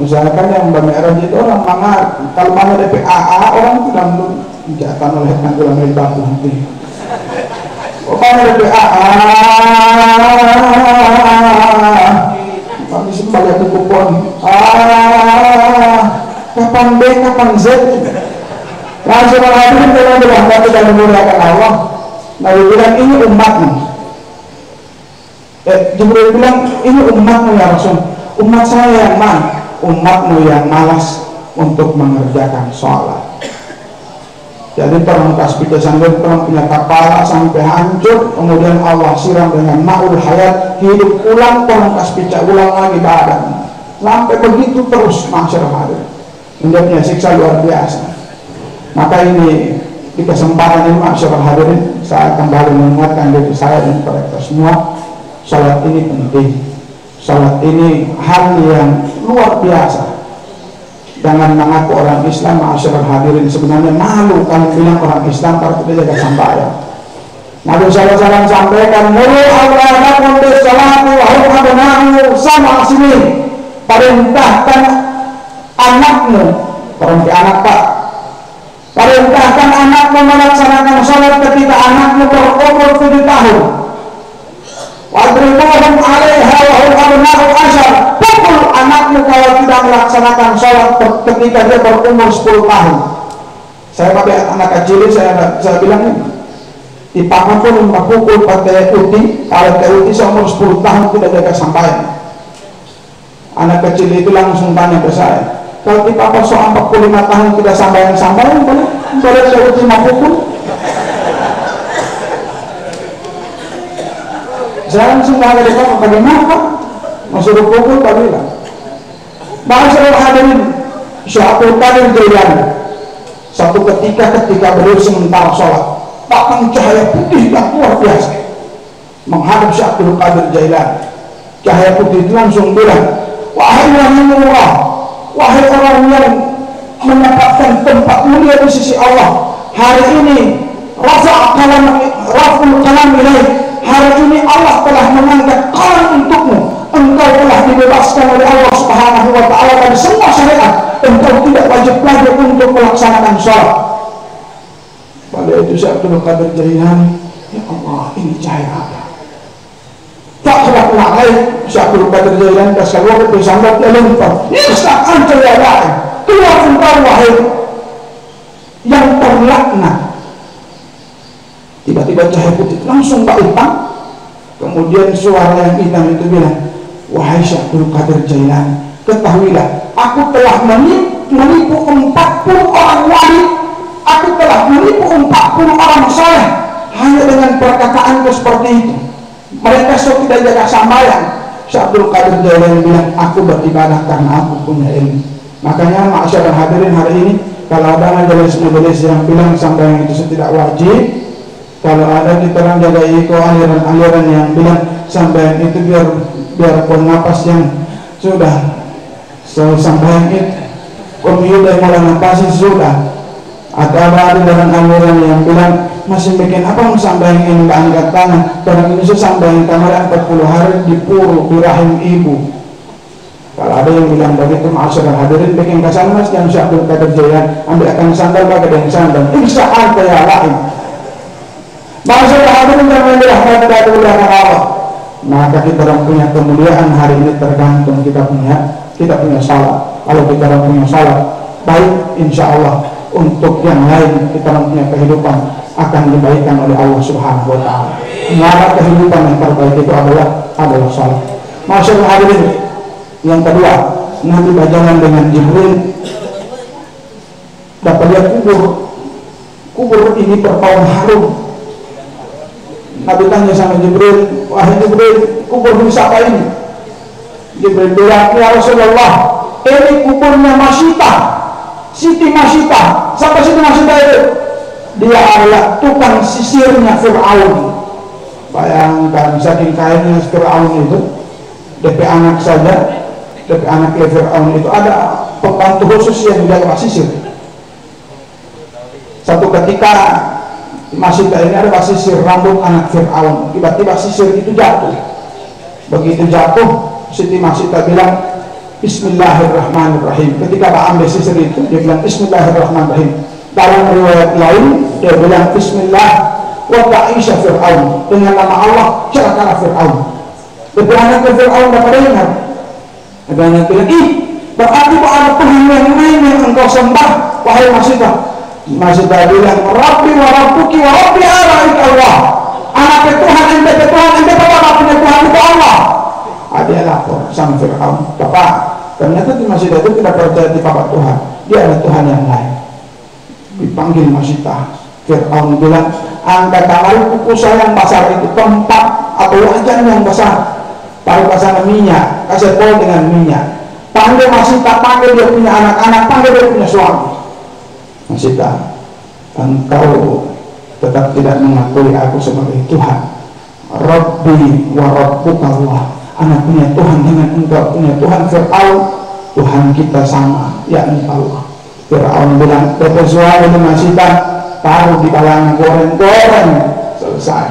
usahakan yang Bang Raji itu orang memangar. Kalau mana DPAA orang tidak menjatuhkan oleh tanggulan batu nanti. Kalau DPAA kami sembah buku pun kapan B kapan Z langsung hadirin dalam berangkat dan memuliakan Allah. Nabi bilang ini umatmu. Jibril bilang ini umatmu ya Rasul. Umat saya yang mana? Umatmu yang malas untuk mengerjakan sholat. Jadi perang tasbih sampai perang punya kepala sampai hancur, kemudian Allah siram dengan ma'ul hayat, hidup ulang, perang tasbih ulang lagi badan sampai begitu terus. Masyarakat hadir menjadinya siksa luar biasa. Maka ini di kesempatan ini masyarakat hadirin saya kembali mengingatkan diri saya dan kepada kita semua, salat ini penting. Salat ini hal yang luar biasa. Jangan mengaku orang Islam, masyarakat hadirin sebenarnya malu kalau bilang orang Islam kalau tidak jaga sembahyang. Nabi SAW sampaikan, mulu auladakum bis-salati wa hum abna'u sama sini. Perintahkan anakmu, perintah anak Pak. Perintahkan anakmu melaksanakan sholat ketika anakmu berumur 7 tahun. Wadribuhum 'alaiha wa hum abna'u 'ashar. Pukul anakmu kalau tidak melaksanakan sholat ketika dia berumur 10 tahun. Saya pakai anak kecil, saya bilang di papa pun pukul pakai uti. Kalau pakai uti seumur 10 tahun tidak jaga sampai. Anak kecil itu langsung tanya ke saya, kalau di papa soal 45 tahun tidak sambayan boleh saya uti 5 pukul. Saya langsung tanya ke papa, bagaimana Pak? Masuk pukul Pak bilang. Masyaallah hadirin, Syekh Abdul Qadir Jailani satu ketika beliau sementara sholat, bahkan cahaya putih yang luar biasa menghadap Syekh Abdul Qadir Jailani. Cahaya putih itu langsung bilang, wahai Rahimullah, wahai orang yang mendapatkan tempat mulia di sisi Allah, hari ini rafa'ul kalam ilaih, hari ini Allah telah mengangkat kalam untukmu. Engkau telah dibebaskan oleh Allah Subhanahu wa ta'ala dari semua syariat. Engkau tidak wajib lagi untuk melaksanakan sholat. Pada itu Syekh Abdul Qadir Jailani, ya Allah, ini cahaya apa? Tak terlalu lain. Syekh Abdul Qadir Jailani kasih keluar dari sandat dia lempar. Irsak anta ya lain. Keluar engkau wahai yang terlaknat. Tiba-tiba cahaya putih langsung tak hitam. Kemudian suara yang hitam itu bilang, wahai Syekh Abdul Qadir Jailani, ketahuilah, aku telah menipu 40 orang wali, aku telah menipu 40 orang saleh hanya dengan perkataanku seperti itu. Mereka sudah tidak jaga sambayan. Syekh Abdul Qadir Jailani bilang, aku beribadah karena aku punya ilmu. Makanya masyarakat hadirin hari ini, kalau ada majelis-majelis yang bilang sambayan itu tidak wajib, kalau ada kita orang jaga iko aliran-aliran yang bilang sambayan itu biarpun napas yang sudah sambayan itu pemilu dari mulai napasin sudah. Atau ada aliran yang bilang masih bikin apa sambayan ini nggak angkat tangan, karena ini sambayan kamaran 40 hari di puru di rahim ibu. Kalau ada yang bilang begitu, masyarakat hadirin bikin kasar mas yang Syekh Abdul Qadir Jailani ambil akan sandal pakai dengan sandal. Insya Allah ya lain. Masyarakat hadirin yang dirahmati Allah, maka kita orang punya kemuliaan hari ini tergantung kita punya salat. Kalau kita orang punya salat baik, insya Allah untuk yang lain kita orang punya kehidupan akan dibaikan oleh Allah Subhanahu wa ta'ala. Maka kehidupan yang terbaik itu adalah salat. Masyarakat hadirin yang kedua, Nabi berjalan dengan Jibril, dapat lihat kubur ini berbau harum. Nabi tanya sama Jibril, wahai Jibril, kubur siapa ini? Jibril bilang, ya Rasulullah, ini kuburnya Masyitah, Siti Masyitah. Siapa Siti Masyitah itu? dia adalah tukang sisirnya Fir'aun. Bayangkan saking kayanya Fir'aun itu, DP anak saja, DP anak Fir'aun itu ada pembantu khusus yang jaga sisir. Satu ketika masih ini ada sisir rambut anak Fir'aun, tiba-tiba sisir itu jatuh. Begitu jatuh, Siti Masita bilang Bismillahirrahmanirrahim. Ketika Pak ambil sisir itu, dia bilang Bismillahirrahmanirrahim. Dalam riwayat lain, dia bilang Bismillah wa ta'isha Fir'aun, dengan nama Allah celakalah Fir'aun. Tapi anak Fir'aun dapat dengar, ada anak bilang, ih, berarti kok ada Tuhan yang lain yang engkau sembah, wahai Masita. Masita bilang, Rabbi wa Rabbuki wa Rabbi alaik Allah. Anaknya Tuhan, ente bapak punya Tuhan itu Allah. Dia lapor sama Fir'aun, Bapak, ternyata di Masita itu tidak percaya di Bapak Tuhan, dia ada Tuhan yang lain. Dipanggil Masita, Fir'aun bilang, angkat tangan kuku saya yang besar itu, tempat atau wajan yang besar, taruh ke sana minyak, kasih pol dengan minyak. Panggil Masita, panggil dia punya anak-anak, panggil dia punya suami. Masita, engkau tetap tidak mengakui aku sebagai Tuhan. Rabbi wa Rabbuka Allah. Anak punya Tuhan dengan engkau punya Tuhan. Fir'aun, Tuhan kita sama, yakni Allah. Fir'aun bilang, bersuara dengan Masita, taruh di kalangan goreng-goreng, selesai.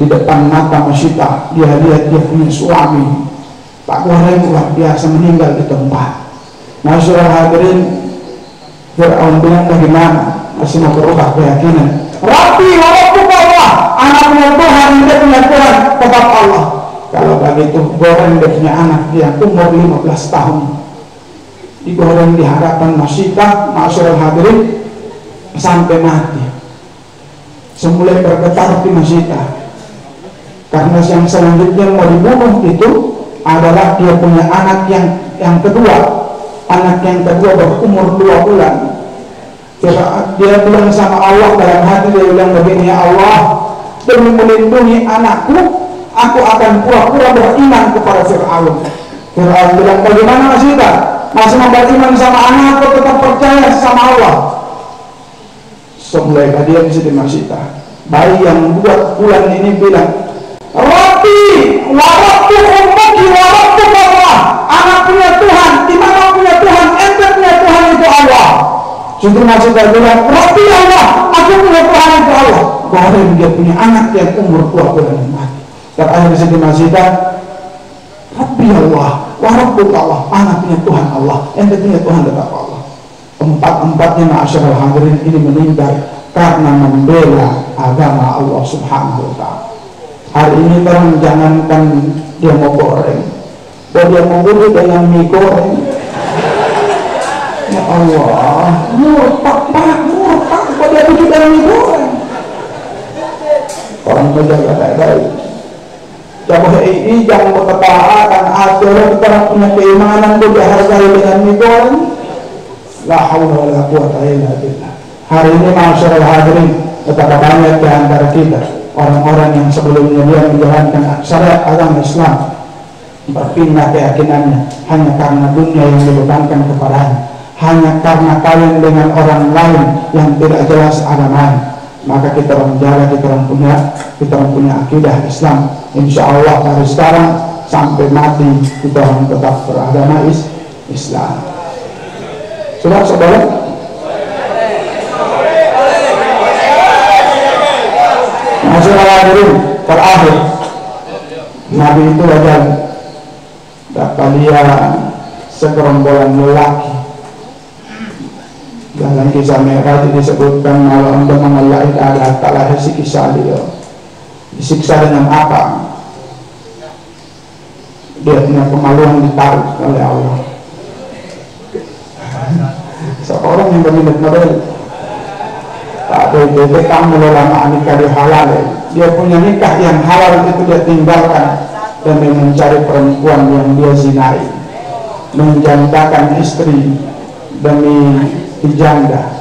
Di depan mata Masita, dia lihat dia punya suami, Pak Goreng luar biasa, meninggal di tempat. Masyaallah hadirin, Fir'aun bilang, bagaimana? Masih mau berubah keyakinan. Rabbi wa Rabbuka Allah. Anak punya Tuhan, dia punya Tuhan, tetap Allah. Kalau begitu, goreng dia punya anak, dia umur 15 tahun. Digoreng di hadapan Masita, masyaallah hadirin, sampai mati. Semula bergetar di Masita, karena yang selanjutnya mau dibunuh itu adalah dia punya anak yang kedua. Anak yang kedua berumur 2 bulan. Dia bilang sama Allah dalam hati, dia bilang begini, ya Allah, demi melindungi anakku, aku akan pura-pura beriman kepada Fir'aun. Fir'aun bilang, bagaimana Masita? Masih mau beriman sama anakku, tetap percaya sama Allah. Semula dia bisa Masita. Bayi yang 2 bulan ini bilang, Rabbi wa Rabbu ummati wa Rabbu Allah. Anak punya Tuhan, di mana punya Tuhan? Ente punya Tuhan itu Allah. Siti Masita bilang, Rabbi Allah, aku punya Tuhan itu Allah. Bahwa dia punya anak yang umur 2 bulan mati. Dan akhirnya Siti Masita, Rabbi Allah wa Rabbu Allah. Anak punya Tuhan Allah, ente punya Tuhan tetap Allah. Empat-empatnya ma'asyiral hadirin ini meninggal karena membela agama Allah subhanahu wa ta'ala. Hari ini kan jangankan dia mau goreng, kalau dia mau bunuh dengan mie goreng, ya Allah, murtad pak, kalau dia bunuh dengan mie goreng. Orang menjaga baik-baik. Jangan ini jangan berketaatan, adalah kita punya keimanan itu dihargai dengan mie goreng. La haula wala quwwata illa billah. Hari ini masyaallah hadirin, betapa banyak di antara kita orang-orang yang sebelumnya dia menjalankan syariat agama Islam berpindah keyakinannya hanya karena dunia yang dibebankan kepadanya, hanya karena kawin dengan orang lain yang tidak jelas agamanya. Maka kita menjaga, kita punya akidah Islam. Insya Allah dari sekarang sampai mati kita orang tetap beragama Islam. Sudah saudara? Masyaallah hadirin, terakhir Nabi itu ada dapat dia segerombolan lelaki. Dalam kisah Mi'raj disebutkan kalau anda mengenal Allah Ta'ala disiksa dia. Disiksa dengan apa? Dia punya kemaluan ditarik oleh Allah. Seorang yang berminat model tak ada kamu lama nikah di halal. Dia punya nikah yang halal itu dia tinggalkan demi mencari perempuan yang dia zinai, menjandakan istri demi dijanda.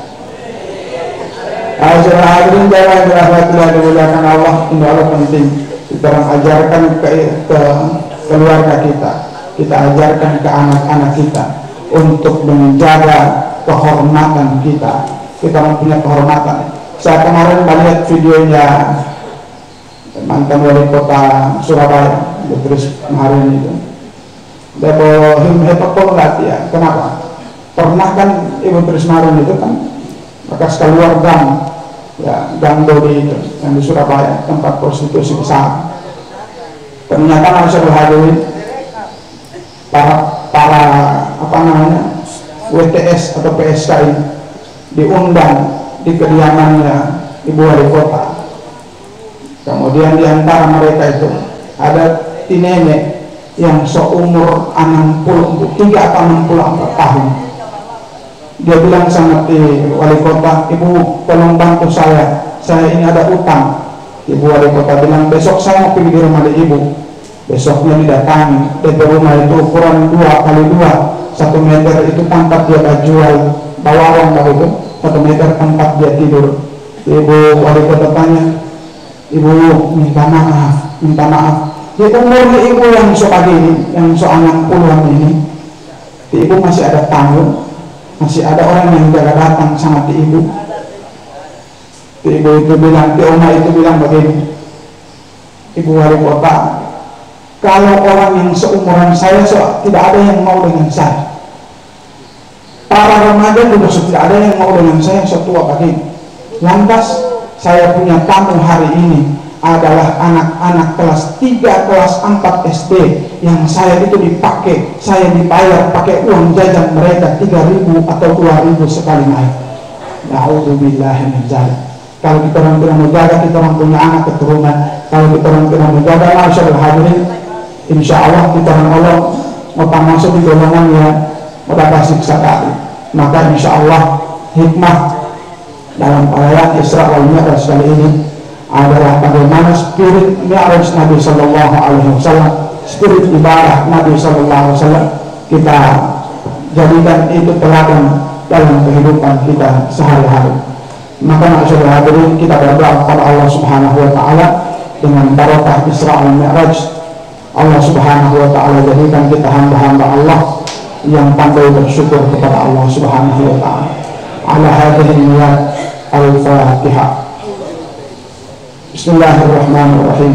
Masyaallah hadirin jangan dirahmatilah dimuliakan Allah. Ini Allah penting kita ajarkan ke keluarga kita ajarkan ke anak-anak kita untuk menjaga kehormatan kita mempunyai kehormatan. Saya kemarin melihat videonya mantan wali kota Surabaya, terus kemarin itu. Debo hebat banget ya. Kenapa? Pernah kan Ibu Trismarun itu kan bekas keluar gang, ya gang Dodi itu yang di Surabaya, tempat prostitusi besar. Ternyata masyarakat hadirin para apa namanya WTS atau PSK ini diundang di kediamannya Ibu Wali Kota. Kemudian di antara mereka itu ada nenek yang seumur 63 atau 64 tahun. Dia bilang sama Wali Kota, "Ibu tolong bantu saya ini ada utang." Ibu Wali Kota bilang, "Besok saya mau pergi di rumah ibu." Besoknya didatangi, DP rumah itu ukuran 2x2, 1 meter itu tempat dia jual bawang itu, 1 meter tempat dia tidur. Ibu Wali Kota tanya, "Ibu minta maaf. Di umurnya ibu yang ini, yang 60-an ini, ibu masih ada tamu, masih ada orang yang jaga datang sama ibu." Ibu itu bilang, Oma itu bilang begini, "Ibu Wali Kota, kalau orang yang seumuran saya tidak ada yang mau dengan saya. Para remaja juga tidak ada yang mau dengan saya setua begini. Lantas saya punya tamu hari ini adalah anak-anak kelas 3, kelas 4 SD yang saya itu saya dibayar pakai uang jajan mereka 3.000 atau 2.000 sekali naik. Na'udzubillahi min dzalik. Kalau kita orang tidak menjaga, kita orang punya anak keturunan. Kalau kita orang tidak menjaga, masyaallah hadirin, insya Allah kita orang mau masuk di golongan yang mendapat siksa kali. Maka insya Allah hikmah dalam perayaan Isra wal Mi'raj kali ini adalah bagaimana spirit Mi'raj Nabi Sallallahu Alaihi Wasallam, spirit ibadah Nabi Sallallahu Alaihi Wasallam kita jadikan itu teladan dalam kehidupan kita sehari-hari. Maka masyaallah hadirin, kita berdoa kepada Allah Subhanahu Wa Taala dengan barakah Isra wal Mi'raj. Allah Subhanahu Wa Taala jadikan kita hamba-hamba Allah yang pandai bersyukur kepada Allah Subhanahu Wa Taala. Ala hadhihi niyat al-Fatihah. Bismillahirrahmanirrahim.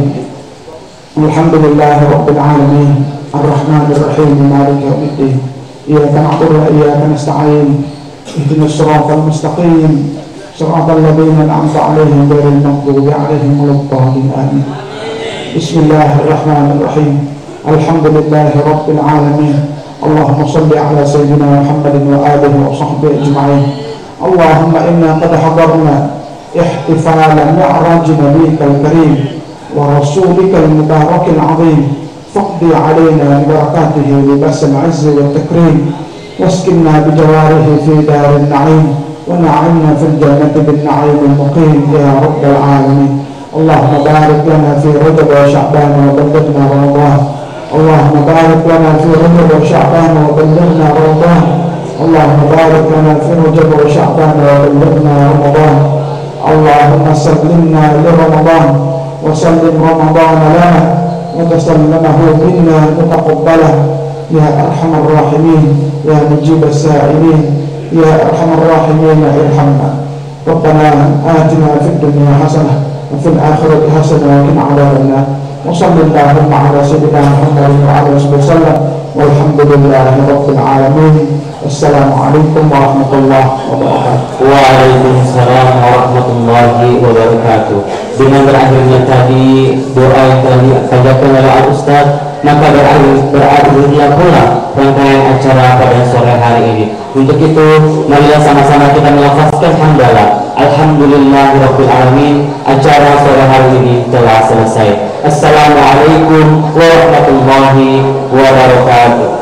Alhamdulillahi rabbil alamin, arrahmanir rahim, maliki yaumiddin. Iyyaka na'budu wa iyyaka nasta'in. Ihdinas siratal mustaqim, siratal ladzina an'amta 'alaihim ghairil maghdubi 'alaihim waladdallin. Amin. Bismillahirrahmanirrahim. Alhamdulillahi rabbil alamin. Allahumma shalli ala sayyidina Muhammadin wa alihi wa sahbihi ajma'in. Allahumma inna qad hadarna ihtifala mi'raj nabiyyikal karim wa rasulika al-mubarakil 'azim. Faqdi 'alaina bi barakatihi libasal 'izzi wat takrim waskinna bi jawarihi fi darin na'im wa na'imna fil jannati bin na'im al-muqim ya rabbal alamin. Allahumma barik lana fi Rajab wa Sya'ban wa ballighna Ramadan. Allahumma barik lana fi Rajab wa Sya'ban wa ballighna Ramadan. Allahumma barik lana fi Rajab wa Sya'ban wa ballighna Ramadan. Allahumma sallimna li Ramadan wa sallim Ramadan lana wa tasallamahu minna mutaqabbalah ya arhamar rahimin ya mujib as-sa'ilin ya arhamar rahimin irhamna. Rabbana atina fid dunya hasanah وفي الآخرة حسنة وقنا عذاب النار وصلى اللهم على سيدنا محمد وعلى آله وسلم والحمد لله رب العالمين. السلام عليكم ورحمة الله وبركاته. Waalaikumsalam warahmatullahi wabarakatuh. Dengan berakhirnya tadi doa yang telah diajarkan oleh Al-Ustaz, maka berakhirnya pula rangkaian acara pada sore hari ini. Untuk itu, marilah sama-sama kita melafazkan hamdalah. Alhamdulillahirabbil alamin. Acara sore hari ini telah selesai. Assalamualaikum warahmatullahi wabarakatuh.